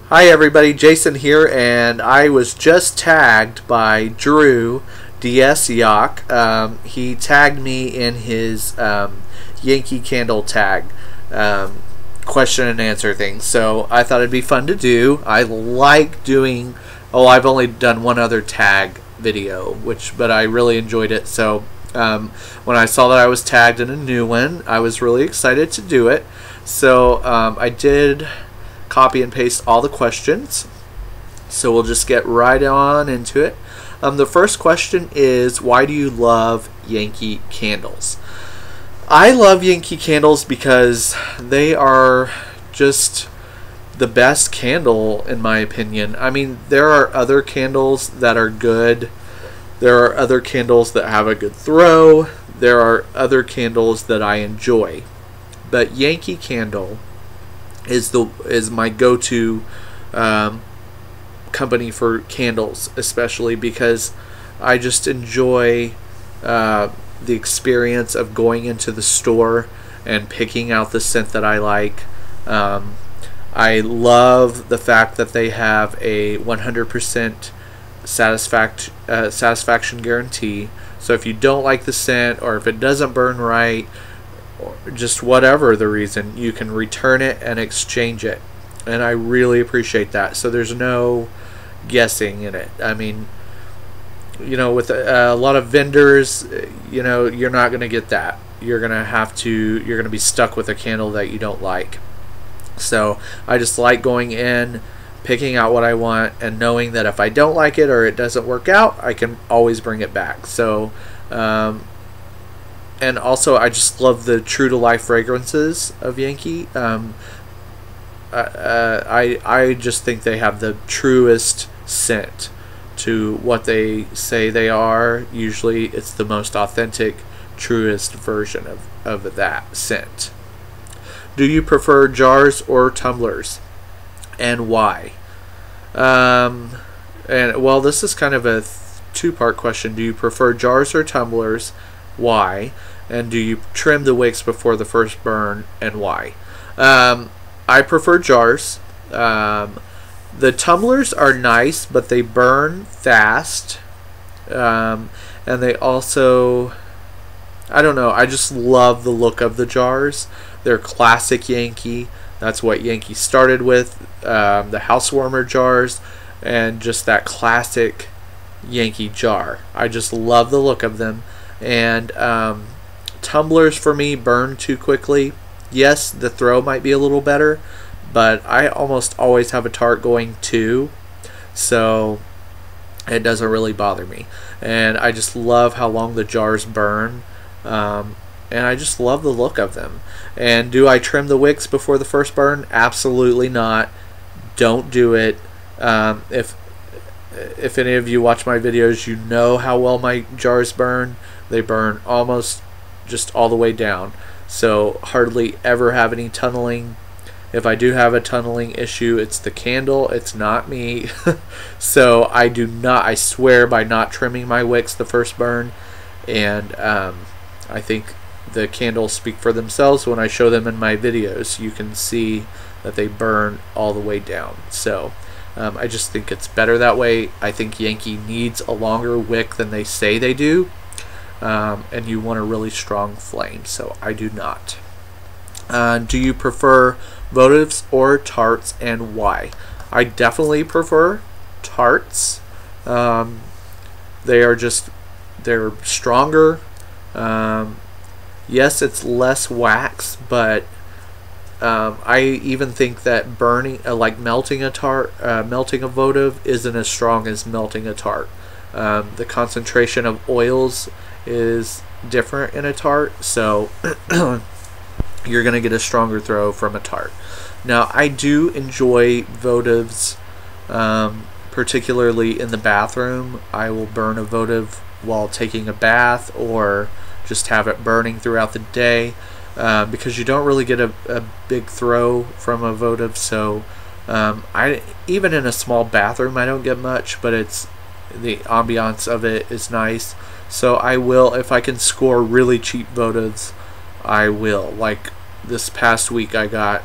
Hi everybody, Jason here, and I was just tagged by Drew dsyauch. He tagged me in his Yankee Candle Tag question and answer thing, so I thought it'd be fun to do. I like doing. Oh, I've only done one other tag video, but I really enjoyed it. So when I saw that I was tagged in a new one, I was really excited to do it. So I did copy and paste all the questions, so we'll just get right on into it. The first question is, why do you love Yankee Candles? I love Yankee Candles because they are just the best candle in my opinion. I mean, there are other candles that are good. There are other candles that have a good throw. There are other candles that I enjoy. But Yankee Candle is my go-to company for candles, especially because I just enjoy the experience of going into the store and picking out the scent that I like. I love the fact that they have a 100% satisfaction guarantee. So if you don't like the scent, or if it doesn't burn right, or just whatever the reason, you can return it and exchange it, and I really appreciate that. So there's no guessing in it. I mean, you know, with a lot of vendors, you know, you're not going to get that. You're going to be stuck with a candle that you don't like. So I just like going in, picking out what I want, and knowing that if I don't like it or it doesn't work out, I can always bring it back. So and also, I just love the true-to-life fragrances of Yankee. I just think they have the truest scent to what they say they are. Usually, it's the most authentic, truest version of that scent. Do you prefer jars or tumblers, and why? And well, this is kind of a two-part question. Do you prefer jars or tumblers? Why? And do you trim the wicks before the first burn, and why? I prefer jars. The tumblers are nice, but they burn fast, and they also, I don't know, I just love the look of the jars. They're classic Yankee. That's what Yankee started with, the housewarmer jars, and just that classic Yankee jar. I just love the look of them. And tumblers for me burn too quickly. Yes, the throw might be a little better, but I almost always have a tart going too, so it doesn't really bother me. And I just love how long the jars burn, and I just love the look of them. And do I trim the wicks before the first burn? Absolutely not. Don't do it. If any of you watch my videos, you know how well my jars burn. They burn almost just all the way down, so hardly ever have any tunneling. If I do have a tunneling issue, it's the candle, it's not me. So I swear by not trimming my wicks the first burn. And I think the candles speak for themselves. When I show them in my videos, you can see that they burn all the way down. So I just think it's better that way. I think Yankee needs a longer wick than they say they do. And you want a really strong flame, so I do not. Do you prefer Votives or Tarts, and why? I definitely prefer Tarts. They're stronger. Yes, it's less wax, but I even think that burning, like melting a votive isn't as strong as melting a tart. The concentration of oils is different in a tart, so you're going to get a stronger throw from a tart. Now, I do enjoy votives, particularly in the bathroom. I will burn a votive while taking a bath, or just have it burning throughout the day, because you don't really get a big throw from a votive. So even in a small bathroom, I don't get much, but the ambiance of it is nice. So I will, if I can score really cheap votives, I will. Like this past week, I got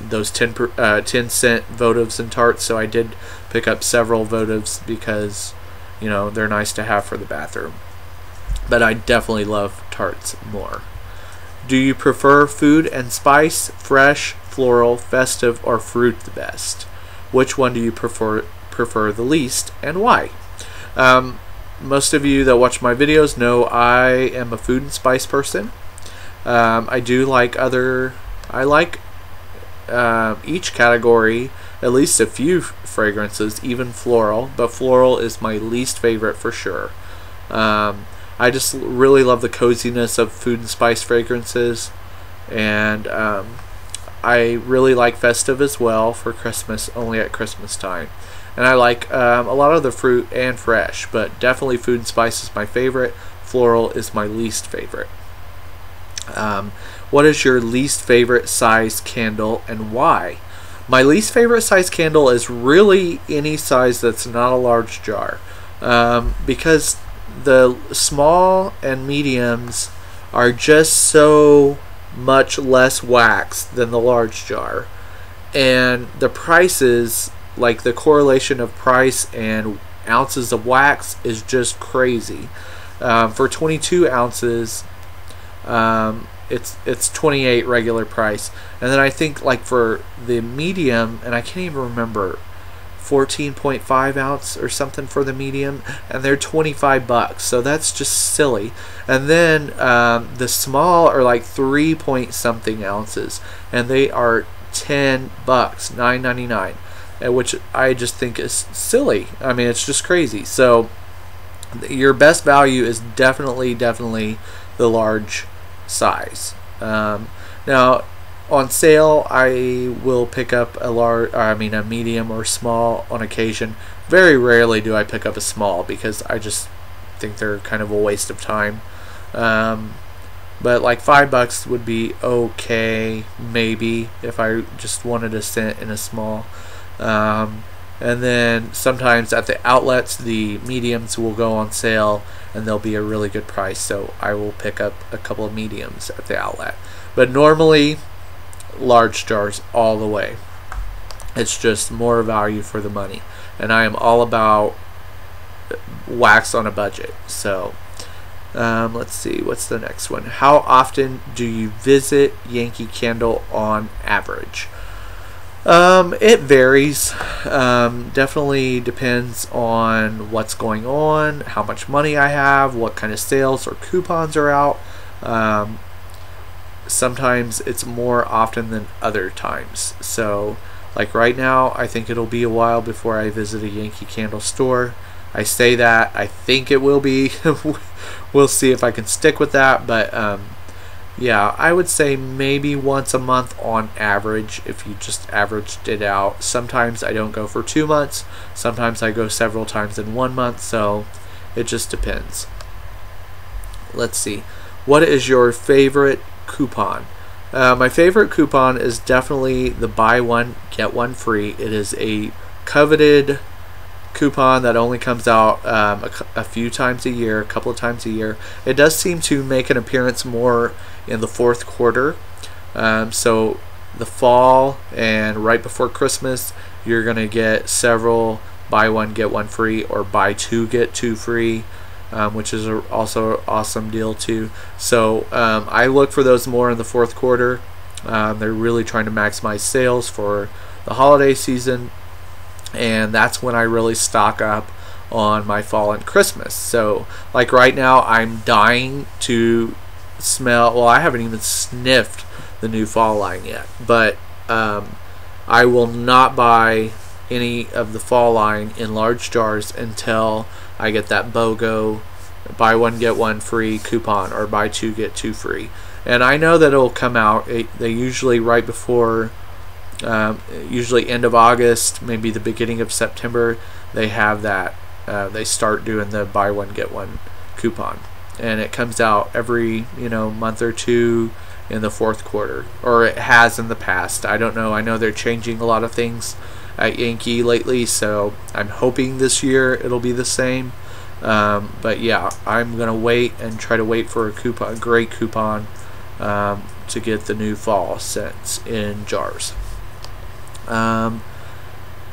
those 10-cent Votives and Tarts, so I did pick up several Votives because, you know, they're nice to have for the bathroom. But I definitely love Tarts more. Do you prefer food and spice, fresh, floral, festive, or fruit the best? Which one do you prefer the least, and why? Most of you that watch my videos know I am a food and spice person. I like each category, at least a few fragrances, even floral, but floral is my least favorite for sure. I just really love the coziness of food and spice fragrances, and I really like festive as well for Christmas, only at Christmas time. And I like a lot of the fruit and fresh, but definitely food and spice is my favorite. Floral is my least favorite. What is your least favorite size candle and why? My least favorite size candle is really any size that's not a large jar, because the small and mediums are just so much less wax than the large jar, and the prices, like the correlation of price and ounces of wax, is just crazy. For 22 ounces, it's 28 regular price, and then I think like for the medium, and I can't even remember, 14.5 ounce or something for the medium, and they're $25, so that's just silly. And then the small are like 3 point something ounces, and they are $10, $9.99, which I just think is silly. I mean, it's just crazy. So your best value is definitely the large size. Now on sale, I will pick up a medium or small on occasion. Very rarely do I pick up a small because I just think they're kind of a waste of time. But like $5 would be okay, maybe, if I just wanted a scent in a small. And then sometimes at the outlets, the mediums will go on sale and they'll be a really good price, so I will pick up a couple of mediums at the outlet. But normally, large jars all the way. It's just more value for the money, and I am all about wax on a budget. So let's see, what's the next one? How often do you visit Yankee Candle on average? It varies. Definitely depends on what's going on, how much money I have, what kind of sales or coupons are out. Sometimes it's more often than other times. So like right now, I think it'll be a while before I visit a Yankee Candle store. I say that, I think it will be. We'll see if I can stick with that, but yeah, I would say maybe once a month on average, if you just averaged it out. Sometimes I don't go for 2 months, sometimes I go several times in 1 month, so it just depends. Let's see, what is your favorite coupon? My favorite coupon is definitely the buy one get one free. It is a coveted coupon that only comes out a few times a year, a couple of times a year. It does seem to make an appearance more in the fourth quarter. So the fall and right before Christmas, you're gonna get several buy one get one free or buy two get two free, which is also an awesome deal too. So I look for those more in the fourth quarter. They're really trying to maximize sales for the holiday season, and that's when I really stock up on my fall and Christmas. So like right now, I'm dying to smell, well, I haven't even sniffed the new fall line yet, but I will not buy any of the fall line in large jars until I get that BOGO buy one get one free coupon or buy two get two free. And I know that it'll come out, they usually right before, usually end of August, maybe the beginning of September, they have that, they start doing the buy one get one coupon, and it comes out every month or two in the fourth quarter, or it has in the past. I don't know, I know they're changing a lot of things at Yankee lately, so I'm hoping this year it'll be the same. But yeah, I'm gonna wait and try to wait for a coupon, a great coupon, to get the new fall scents in jars.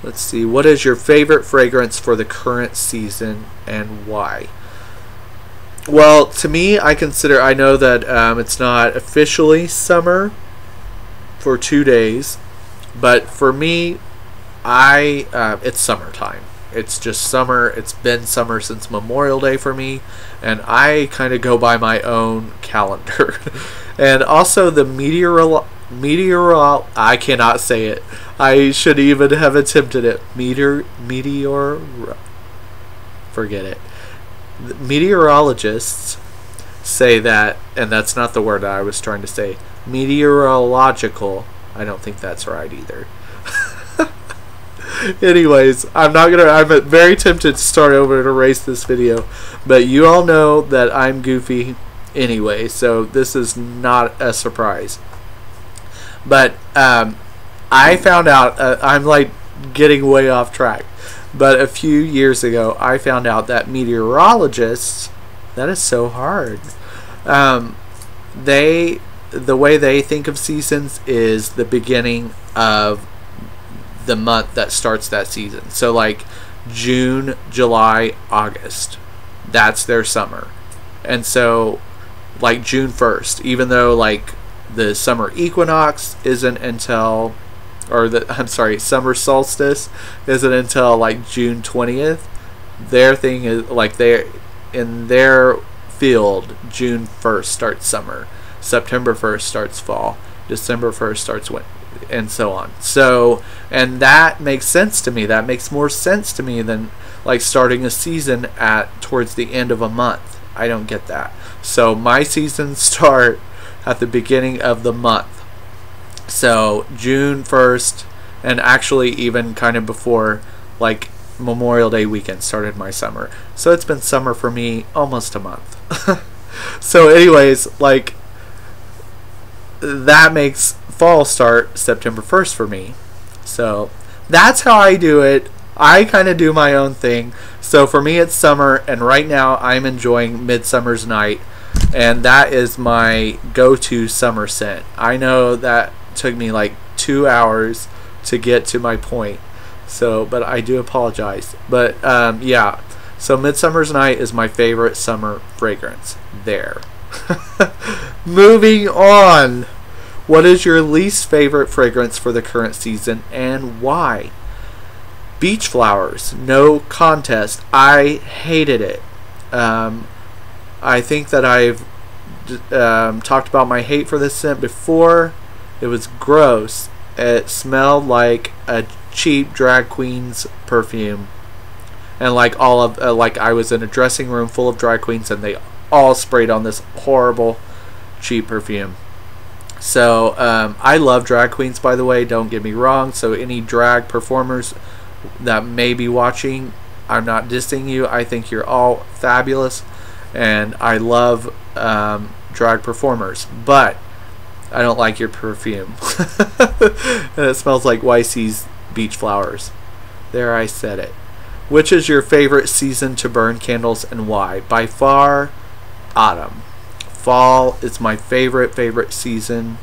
Let's see. What is your favorite fragrance for the current season and why? Well, to me, I know that it's not officially summer for 2 days, but for me, it's summertime. It's just summer. It's been summer since Memorial Day for me, and I kind of go by my own calendar. And also the I cannot say it. I should even have attempted it. Forget it. Meteorologists say that, and that's not the word I was trying to say. Meteorological. I don't think that's right either. Anyways, I'm very tempted to start over and erase this video, but you all know that I'm goofy anyway, so this is not a surprise. But I found out, I'm like getting way off track, but a few years ago I found out that meteorologists, that is so hard, the way they think of seasons is the beginning of the month that starts that season. So like June, July, August, that's their summer. And so like June 1st, even though like the summer equinox isn't until, summer solstice isn't until like June 20th, their thing is like in their field, June 1st starts summer, September 1st starts fall, December 1st starts winter, and so on. So, and that makes sense to me. That makes more sense to me than like starting a season towards the end of a month. I don't get that. So my seasons start at the beginning of the month. So June 1st, and actually even kind of before, like Memorial Day weekend started my summer. So it's been summer for me almost a month. So anyways, like that makes fall start September 1st for me. So that's how I do it. I kind of do my own thing. So for me it's summer, and right now I'm enjoying Midsummer's Night, and that is my go-to summer scent. I know that took me like 2 hours to get to my point, so but I do apologize. But yeah, so Midsummer's Night is my favorite summer fragrance there. Moving on. What is your least favorite fragrance for the current season and why? Beach flowers, no contest. I hated it. I think that I've talked about my hate for this scent before. It was gross. It smelled like a cheap drag queen's perfume, and like all of like I was in a dressing room full of drag queens, and they all sprayed on this horrible cheap perfume. So I love drag queens, by the way, don't get me wrong. So any drag performers that may be watching, I'm not dissing you. I think you're all fabulous, and I love drag performers, but I don't like your perfume. And it smells like YC's beach flowers. There, I said it. Which is your favorite season to burn candles and why? By far, autumn. Fall is my favorite season.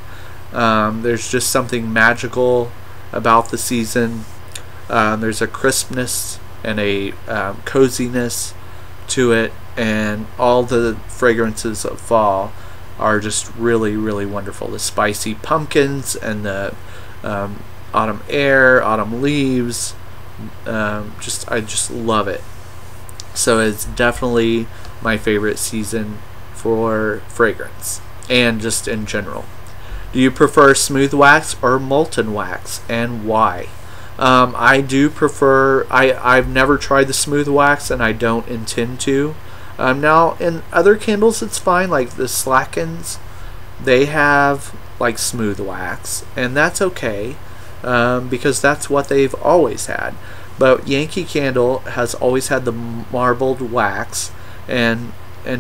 There's just something magical about the season. There's a crispness and a coziness to it, and all the fragrances of fall are just really wonderful. The spicy pumpkins and the autumn air, autumn leaves, I just love it. So it's definitely my favorite season for fragrance and just in general. Do you prefer smooth wax or molten wax, and why? I do prefer, I've never tried the smooth wax, and I don't intend to. Now in other candles it's fine, like the Slackens, they have like smooth wax, and that's okay, because that's what they've always had. But Yankee Candle has always had the marbled wax, and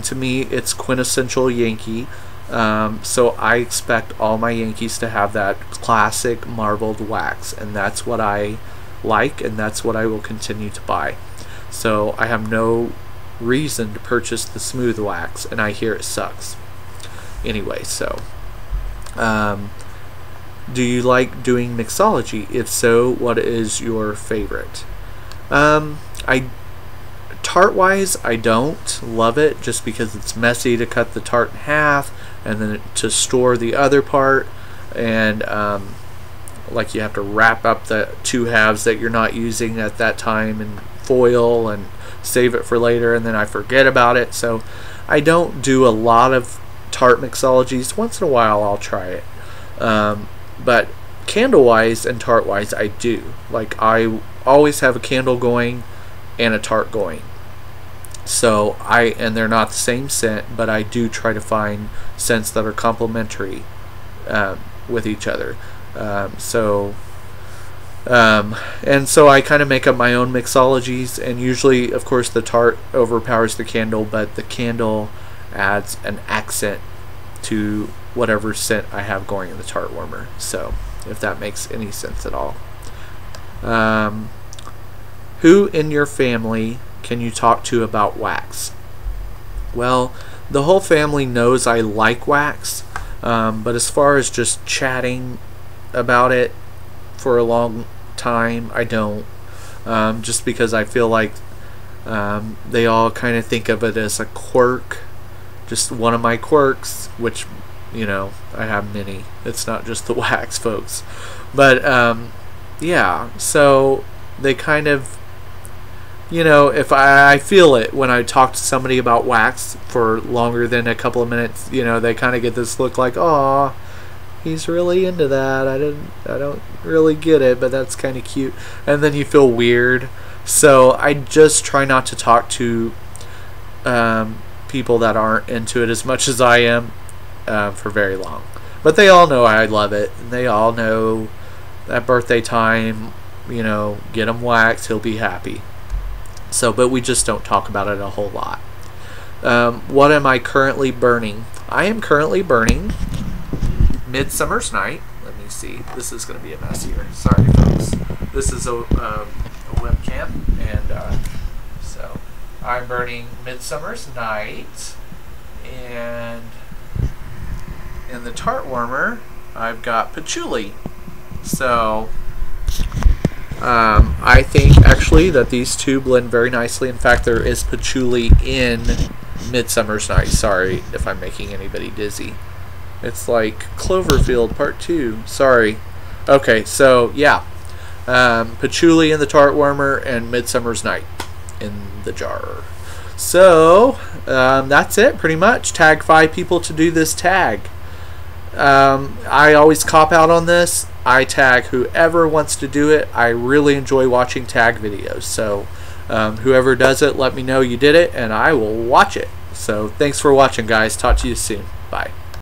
to me it's quintessential Yankee. So I expect all my Yankees to have that classic marbled wax, and that's what I like, and that's what I will continue to buy. So I have no reason to purchase the smooth wax, and I hear it sucks. Anyway, so Do you like doing mixology? If so, what is your favorite? I Tart-wise, I don't love it just because it's messy to cut the tart in half and then to store the other part, and like you have to wrap up the two halves that you're not using at that time in foil and save it for later, and then I forget about it. So I don't do a lot of tart mixologies. Once in a while I'll try it, but candle-wise and tart-wise I do. Like, I always have a candle going and a tart going. So and they're not the same scent, but I do try to find scents that are complementary with each other. And so I kind of make up my own mixologies, and usually, of course, the tart overpowers the candle, but the candle adds an accent to whatever scent I have going in the tart warmer. So, if that makes any sense at all. Who in your family can you talk to about wax? Well, the whole family knows I like wax, but as far as just chatting about it for a long time, I don't. Just because I feel like they all kind of think of it as a quirk, just one of my quirks, which, you know, I have many. It's not just the wax, folks. But yeah, so they kind of, you know, if I feel it when I talk to somebody about wax for longer than a couple of minutes, you know, they kind of get this look like, "Aw, he's really into that. I don't really get it, but that's kind of cute." And then you feel weird. So I just try not to talk to people that aren't into it as much as I am for very long. But they all know I love it. And they all know at birthday time, you know, get him wax, he'll be happy. So, but we just don't talk about it a whole lot. What am I currently burning? I am currently burning Midsummer's Night. Let me see. This is going to be a mess here. Sorry, folks. This is a webcam, and so I'm burning Midsummer's Night, and in the tart warmer, I've got patchouli. So I think actually that these two blend very nicely. In fact, there is patchouli in Midsummer's Night. Sorry if I'm making anybody dizzy. It's like Cloverfield Part 2. Sorry. Okay, so yeah. Patchouli in the tart warmer and Midsummer's Night in the jar. So that's it pretty much. Tag 5 people to do this tag. I always cop out on this. I tag whoever wants to do it. I really enjoy watching tag videos. So whoever does it, let me know you did it, and I will watch it. So thanks for watching, guys. Talk to you soon.